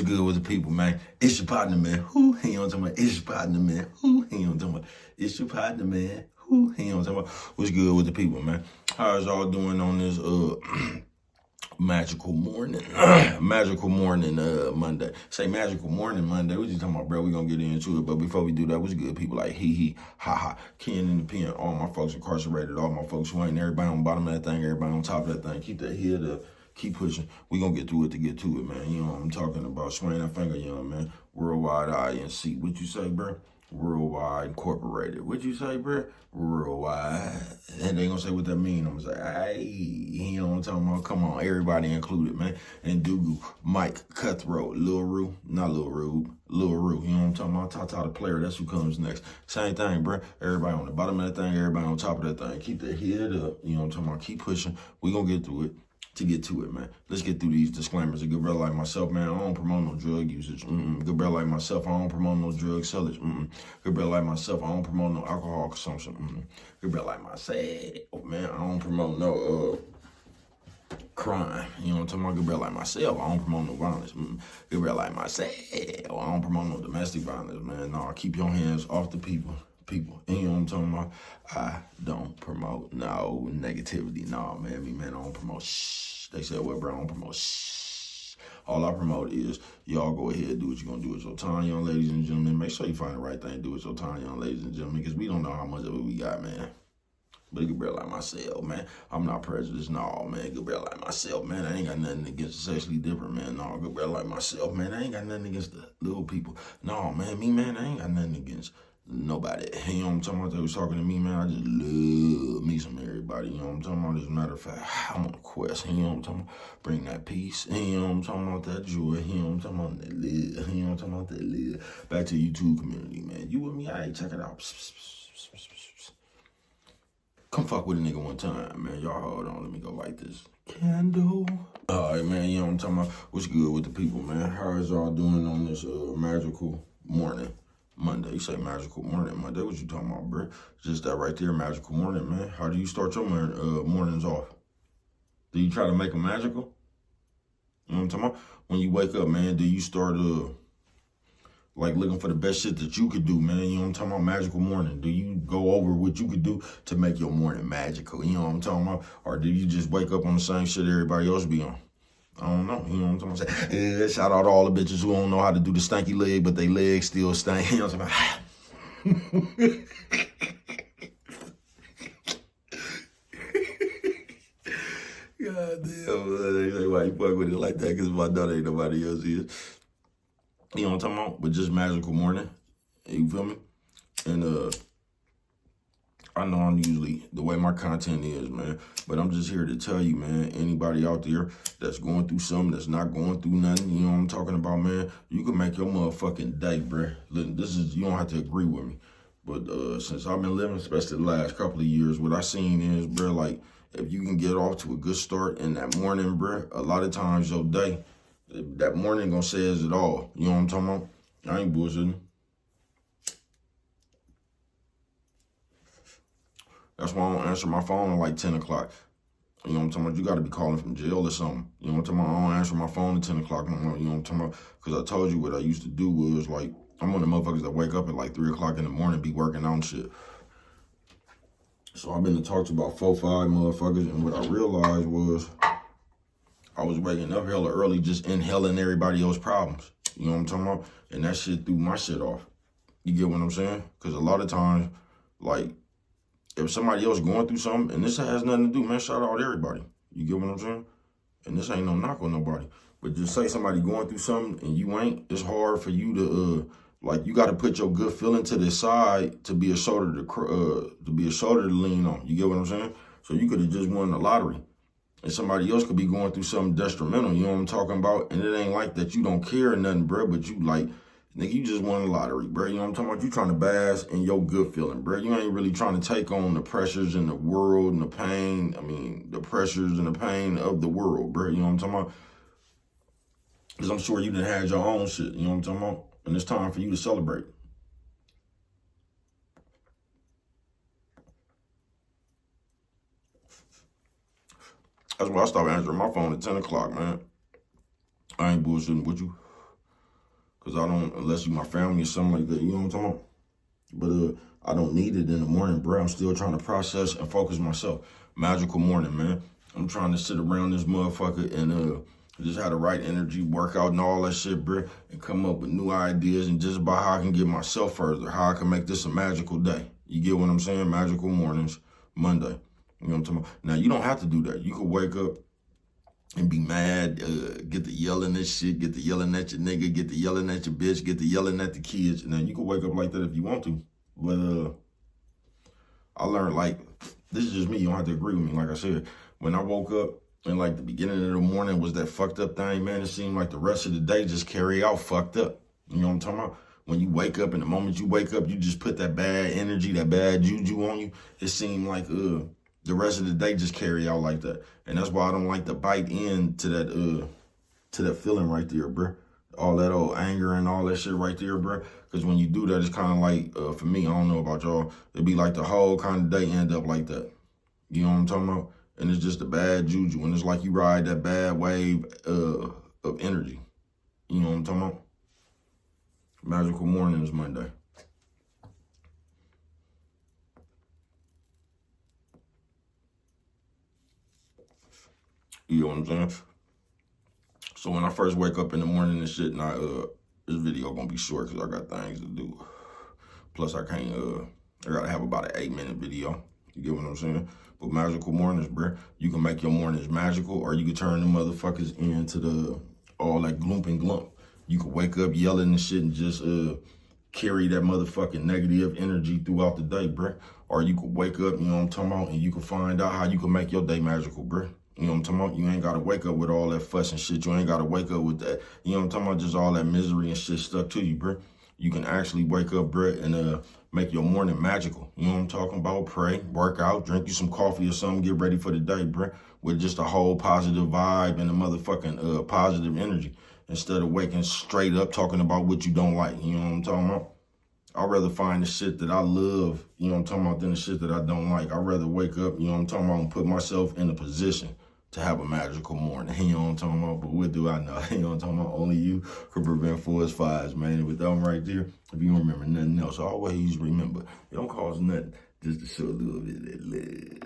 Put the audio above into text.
Good with the people, man. It's your partner, man. Who? He on talking about. It's your partner, man. Who? He on talking about. It's your partner, man. Who? He on talking about. What's good with the people, man? How's y'all doing on this magical morning? Magical morning Monday. Say magical morning Monday. What you talking about, bro? We gonna get into it, but before we do that, what's good, people? Like he, ha ha. Ken in the pen. All my folks incarcerated. All my folks who ain't. Everybody on the bottom of that thing. Everybody on top of that thing. Keep that head up. Keep pushing. We gonna get through it to get to it, man. You know what I'm talking about. Swing that finger, young man. Worldwide INC. What you say, bro? Worldwide Incorporated. What you say, bro? Worldwide. And they gonna say what that mean. I'm gonna say, hey, you know what I'm talking about? Come on, everybody included, man. And Dugu, Mike, Cutthroat, Lil Rue, not Lil Rube, Lil Rue. You know what I'm talking about? Tata the player, that's who comes next. Same thing, bro. Everybody on the bottom of that thing, everybody on top of that thing. Keep that head up. You know what I'm talking about? Keep pushing. We gonna get through it. To get to it, man. Let's get through these disclaimers. A good brother like myself, man, I don't promote no drug usage. Good brother like myself, I don't promote no drug sellage. Good brother like myself, I don't promote no alcohol consumption. Good brother like myself, man, I don't promote no crime. You know what I'm talking about? Good brother like myself, I don't promote no violence. Good brother like myself, I don't promote no domestic violence, man. No, keep your hands off the people. And you know what I'm talking about? I don't promote no negativity. No, man, I don't promote shh. They said, well, bro, I don't promote shh. All I promote is y'all go ahead and do what you're going to do with your time, young ladies and gentlemen. Make sure you find the right thing to do with your time, young ladies and gentlemen, because we don't know how much of it we got, man. But a good brother like myself, man. I'm not prejudiced, no, man. Good brother like myself, man. I ain't got nothing against the sexually different, man. No, good brother like myself, man. I ain't got nothing against the little people. No, man, man, I ain't got nothing against nobody. You know what I'm talking about? They was talking to me, man. I just love me some everybody. You know what I'm talking about? As a matter of fact, I'm on a quest. You know what I'm talking about? Bring that peace. You know what I'm talking about? That joy. You know what I'm talking about? That love. You know what I'm talking about? That love. Back to the YouTube community, man. You with me? All right, check it out. Come fuck with a nigga one time, man. Y'all hold on. Let me go light this candle. All right, man. You know what I'm talking about? What's good with the people, man? How is y'all doing on this magical morning? Monday. You say magical morning Monday. What you talking about, bro? Just that right there, magical morning, man. How do you start your mornings off? Do you try to make them magical? You know what I'm talking about? When you wake up, man, do you start like looking for the best shit that you could do, man? You know what I'm talking about? Magical morning. Do you go over what you could do to make your morning magical? You know what I'm talking about? Or do you just wake up on the same shit everybody else be on? I don't know. You know what I'm talking about? Yeah, shout out to all the bitches who don't know how to do the stanky leg, but they legs still stank. You know what I'm talking about? God damn, why you fuck with it like that? Because my daughter ain't nobody else is. You know what I'm talking about? But just magical morning. You feel me? And I know I'm usually the way my content is, man. But I'm just here to tell you, man, anybody out there that's going through something, that's not going through nothing, you know what I'm talking about, man? You can make your motherfucking day, bruh. Listen, you don't have to agree with me. But since I've been living, especially the last couple of years, what I seen is, bruh, like, if you can get off to a good start in that morning, bruh, a lot of times your day, that morning gonna says it all. You know what I'm talking about? I ain't bullshitting. That's why I don't answer my phone at like 10 o'clock. You know what I'm talking about? You got to be calling from jail or something. You know what I'm talking about? I don't answer my phone at 10 o'clock no more. You know what I'm talking about? Because I told you what I used to do was like, I'm one of the motherfuckers that wake up at like 3 o'clock in the morning, be working on shit. So I've been to talk to about 4, 5 motherfuckers, and what I realized was I was waking up hella early just inhaling everybody else's problems. You know what I'm talking about? And that shit threw my shit off. You get what I'm saying? Because a lot of times, like, if somebody else going through something, and this has nothing to do, man, shout out to everybody. You get what I'm saying? And this ain't no knock on nobody. But just say somebody going through something and you ain't, it's hard for you to, like, you got to put your good feeling to the side to be a shoulder to lean on. You get what I'm saying? So you could have just won the lottery. And somebody else could be going through something detrimental, you know what I'm talking about? And it ain't like that you don't care or nothing, bro, but you like, nigga, you just won the lottery, bro. You know what I'm talking about? You trying to bask in your good feeling, bro. You ain't really trying to take on the pressures and the world and the pain. I mean, the pressures and the pain of the world, bro. You know what I'm talking about? Because I'm sure you done had your own shit, you know what I'm talking about? And it's time for you to celebrate. That's why I stopped answering my phone at 10 o'clock, man. I ain't bullshitting with you. Cause I don't, unless you my family or something like that, you know what I'm talking about? But I don't need it in the morning, bro. I'm still trying to process and focus myself. Magical morning, man. I'm trying to sit around this motherfucker and just have the right energy, work out and all that shit, bro, and come up with new ideas and just about how I can get myself further, how I can make this a magical day. You get what I'm saying? Magical mornings, Monday. You know what I'm talking about? Now, you don't have to do that. You could wake up and be mad, get to yelling at shit, get to yelling at your nigga, get to yelling at your bitch, get to yelling at the kids. And then you can wake up like that if you want to. But I learned, like, this is just me. You don't have to agree with me. Like I said, when I woke up and like the beginning of the morning was that fucked up thing, man, it seemed like the rest of the day just carry out fucked up. You know what I'm talking about? When you wake up and the moment you wake up, you just put that bad energy, that bad juju on you. It seemed like the rest of the day just carry out like that. And that's why I don't like to bite into that feeling right there, bro. All that old anger and all that shit right there, bro. Because when you do that, it's kind of like, for me, I don't know about y'all, it'd be like the whole kind of day end up like that. You know what I'm talking about? And it's just a bad juju. And it's like you ride that bad wave of energy. You know what I'm talking about? Magical morning is Monday. You know what I'm saying? So when I first wake up in the morning and shit, and this video gonna be short because I got things to do. Plus I can't, I gotta have about an 8-minute video. You get what I'm saying? But magical mornings, bruh. You can make your mornings magical, or you can turn the motherfuckers into all that gloom and glump. You can wake up yelling and shit and just carry that motherfucking negative energy throughout the day, bruh. Or you could wake up, you know what I'm talking about, and you can find out how you can make your day magical, bruh. You know what I'm talking about? You ain't got to wake up with all that fuss and shit. You ain't got to wake up with that, you know what I'm talking about, just all that misery and shit stuck to you, bruh. You can actually wake up, bruh, and make your morning magical. You know what I'm talking about? Pray, work out, drink you some coffee or something, get ready for the day, bruh, with just a whole positive vibe and a motherfucking positive energy, instead of waking straight up talking about what you don't like. You know what I'm talking about? I'd rather find the shit that I love, you know what I'm talking about, than the shit that I don't like. I'd rather wake up, you know what I'm talking about, and put myself in a position to have a magical morning. You know what I'm talking about? But what do I know? You know what I'm talking about? Only you could prevent forest fires, man. With them right there, if you don't remember nothing else, always remember, it don't cost nothing just to show a little bit of that love.